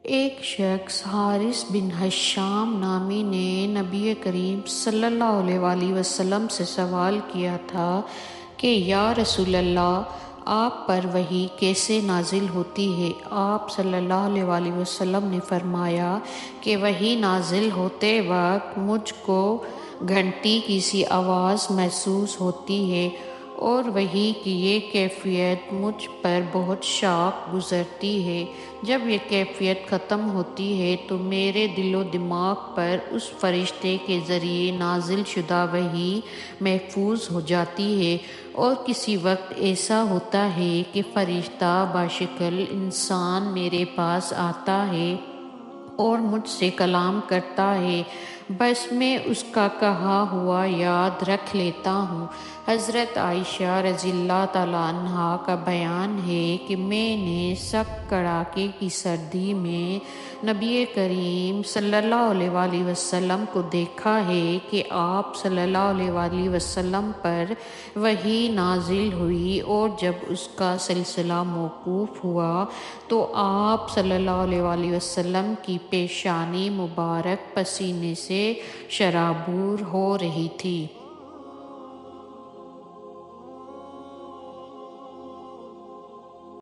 ایک شخص حارث بن حشام نامی نے نبی کریم صلی اللہ علیہ وآلہ وسلم سے سوال کیا تھا کہ یا رسول اللہ، آپ پر وحی کیسے نازل ہوتی ہے؟ آپ صلی اللہ علیہ وآلہ وسلم نے فرمایا کہ وحی نازل ہوتے وقت مجھ کو گھنٹی کی سی آواز محسوس ہوتی ہے، اور وحی کی یہ کیفیت مجھ پر بہت شاق گزرتی ہے۔ جب یہ کیفیت ختم ہوتی ہے تو میرے دل و دماغ پر اس فرشتے کے ذریعے نازل شدہ وحی محفوظ ہو جاتی ہے، اور کسی وقت ایسا ہوتا ہے کہ فرشتہ بشکل انسان میرے پاس آتا ہے اور مجھ سے کلام کرتا ہے، بس میں اس کا کہا ہوا یاد رکھ لیتا ہوں۔ حضرت عائشہ رضی اللہ تعالیٰ عنہا کا بیان ہے کہ میں نے سخت کڑاکے کی سردی میں نبی کریم صلی اللہ علیہ وآلہ وسلم کو دیکھا ہے کہ آپ صلی اللہ علیہ وآلہ وسلم پر وحی نازل ہوئی، اور جب اس کا سلسلہ موقوف ہوا تو آپ صلی اللہ علیہ وآلہ وسلم کی پیشانی مبارک پسینے سے شرابور ہو رہی تھی۔